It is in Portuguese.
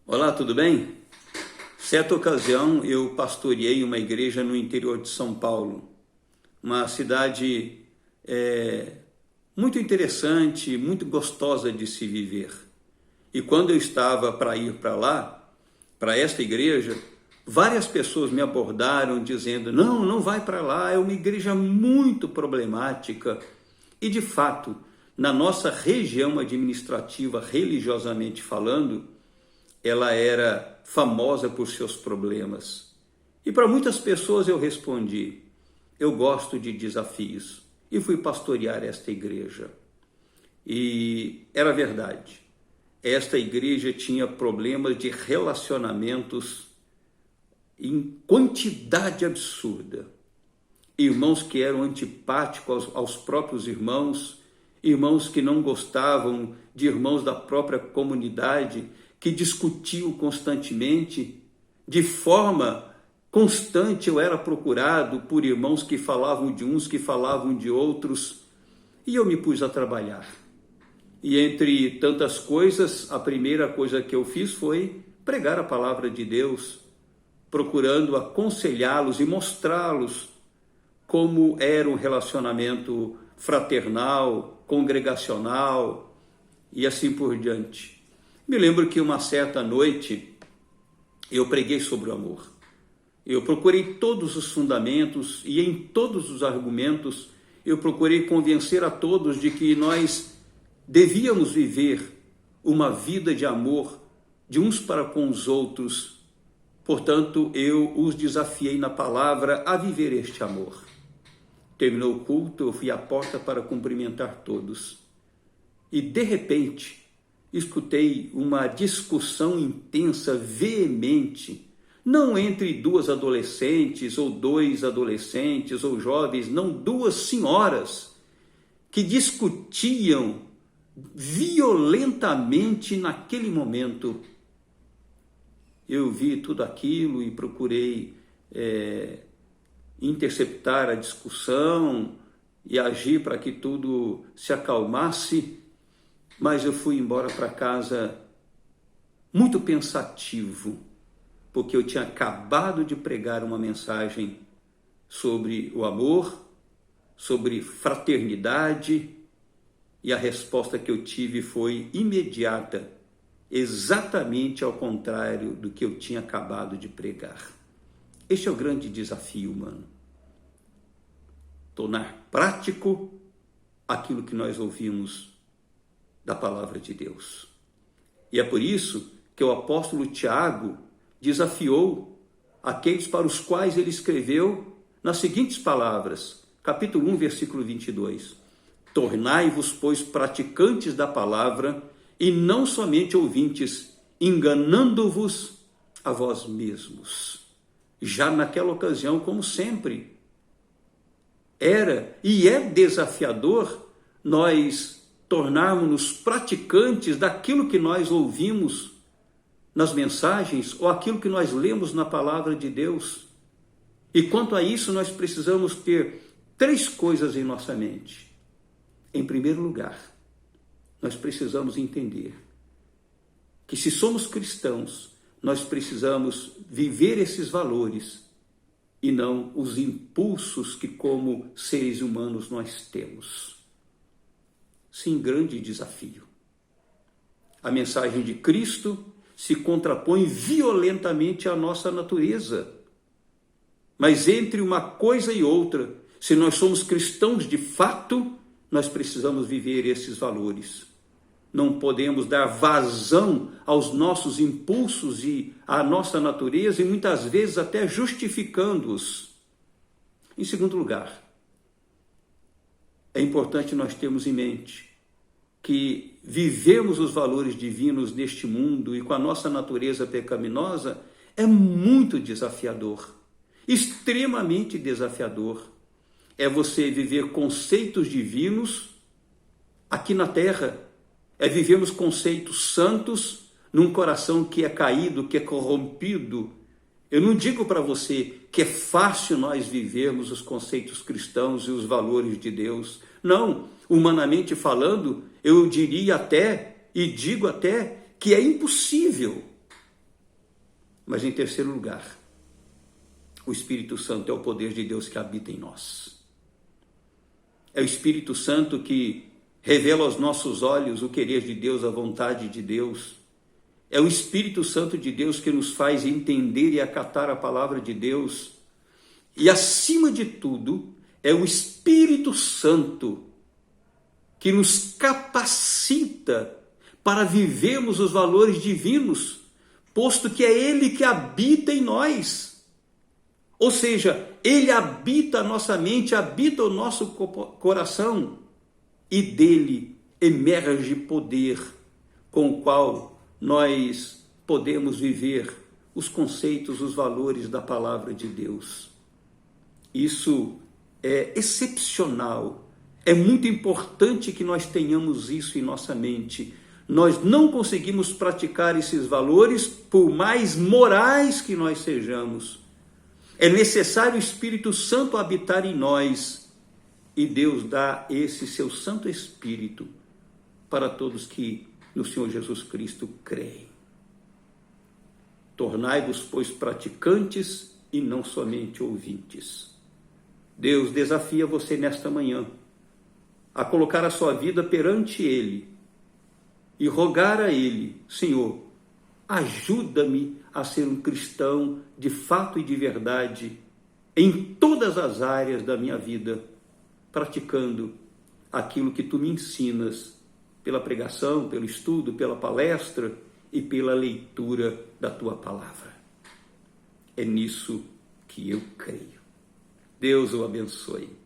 Olá, tudo bem? Certa ocasião eu pastoreei uma igreja no interior de São Paulo, uma cidade muito interessante, muito gostosa de se viver. E quando eu estava para ir para lá, para esta igreja, várias pessoas me abordaram dizendo: não, não vai para lá, é uma igreja muito problemática. E de fato, na nossa região administrativa, religiosamente falando, ela era famosa por seus problemas. E para muitas pessoas eu respondi: eu gosto de desafios. E fui pastorear esta igreja. E era verdade. Esta igreja tinha problemas de relacionamentos em quantidade absurda. Irmãos que eram antipáticos aos próprios irmãos, irmãos que não gostavam de irmãos da própria comunidade, que discutiam constantemente. De forma constante eu era procurado por irmãos que falavam de uns, que falavam de outros, e eu me pus a trabalhar. E entre tantas coisas, a primeira coisa que eu fiz foi pregar a palavra de Deus, procurando aconselhá-los e mostrá-los como era um relacionamento fraternal, congregacional e assim por diante. Me lembro que uma certa noite eu preguei sobre o amor. Eu procurei todos os fundamentos e em todos os argumentos eu procurei convencer a todos de que nós devíamos viver uma vida de amor de uns para com os outros. Portanto, eu os desafiei na palavra a viver este amor. Terminou o culto, eu fui à porta para cumprimentar todos. E de repente, escutei uma discussão intensa, veemente, não entre duas adolescentes ou dois adolescentes ou jovens, não, duas senhoras que discutiam violentamente naquele momento. Eu vi tudo aquilo e procurei interceptar a discussão e agir para que tudo se acalmasse, mas eu fui embora para casa muito pensativo, porque eu tinha acabado de pregar uma mensagem sobre o amor, sobre fraternidade, e a resposta que eu tive foi imediata, exatamente ao contrário do que eu tinha acabado de pregar. Este é o grande desafio humano. Tornar prático aquilo que nós ouvimos da palavra de Deus. E é por isso que o apóstolo Tiago desafiou aqueles para os quais ele escreveu nas seguintes palavras, capítulo 1, versículo 22. Tornai-vos, pois, praticantes da palavra e não somente ouvintes, enganando-vos a vós mesmos. Já naquela ocasião, como sempre, era e é desafiador nós tornarmos-nos praticantes daquilo que nós ouvimos nas mensagens ou aquilo que nós lemos na palavra de Deus. E quanto a isso, nós precisamos ter três coisas em nossa mente. Em primeiro lugar, nós precisamos entender que se somos cristãos, nós precisamos viver esses valores e não os impulsos que como seres humanos nós temos. Sim, grande desafio. A mensagem de Cristo se contrapõe violentamente à nossa natureza. Mas entre uma coisa e outra, se nós somos cristãos de fato, nós precisamos viver esses valores. Não podemos dar vazão aos nossos impulsos e à nossa natureza e muitas vezes até justificando-os. Em segundo lugar, é importante nós termos em mente que vivemos os valores divinos neste mundo e com a nossa natureza pecaminosa é muito desafiador, extremamente desafiador. É você viver conceitos divinos aqui na terra, é vivermos conceitos santos num coração que é caído, que é corrompido. Eu não digo para você que é fácil nós vivermos os conceitos cristãos e os valores de Deus. Não, humanamente falando, eu diria até, e digo até, que é impossível. Mas em terceiro lugar, o Espírito Santo é o poder de Deus que habita em nós. É o Espírito Santo que revela aos nossos olhos o querer de Deus, a vontade de Deus. É o Espírito Santo de Deus que nos faz entender e acatar a palavra de Deus. E acima de tudo, é o Espírito Santo que nos capacita para vivermos os valores divinos, posto que é Ele que habita em nós. Ou seja, Ele habita a nossa mente, habita o nosso coração, e dele emerge poder com o qual nós podemos viver os conceitos, os valores da palavra de Deus. Isso é excepcional, é muito importante que nós tenhamos isso em nossa mente. Nós não conseguimos praticar esses valores por mais morais que nós sejamos. É necessário o Espírito Santo habitar em nós, e Deus dá esse seu Santo Espírito para todos que no Senhor Jesus Cristo creem. Tornai-vos, pois, praticantes e não somente ouvintes. Deus desafia você nesta manhã a colocar a sua vida perante Ele e rogar a Ele: Senhor, ajuda-me a ser um cristão de fato e de verdade em todas as áreas da minha vida, praticando aquilo que Tu me ensinas pela pregação, pelo estudo, pela palestra e pela leitura da Tua palavra. É nisso que eu creio. Deus o abençoe.